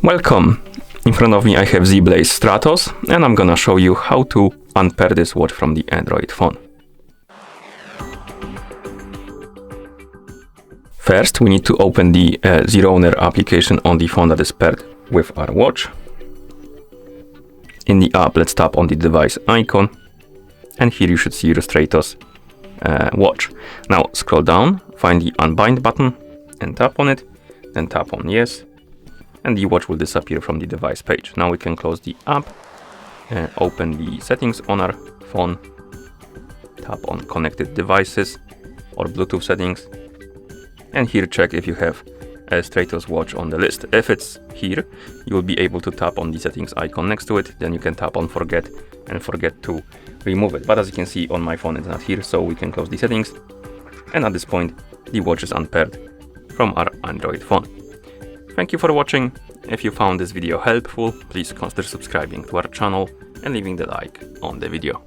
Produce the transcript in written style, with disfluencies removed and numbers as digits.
Welcome! In front of me I have Zeblaze Stratos and I'm gonna show you how to unpair this watch from the Android phone. First we need to open the Zero-Owner application on the phone that is paired with our watch. In the app, let's tap on the device icon and here you should see your Stratos watch. Now scroll down, find the unbind button and tap on it, then tap on yes, and the watch will disappear from the device page. Now we can close the app, open the settings on our phone, tap on connected devices or Bluetooth settings, and here check if you have a Stratos watch on the list. If it's here, you will be able to tap on the settings icon next to it, then you can tap on forget and forget to remove it. But as you can see on my phone it's not here, so we can close the settings, and at this point the watch is unpaired from our Android phone. Thank you for watching. If you found this video helpful, please consider subscribing to our channel and leaving the like on the video.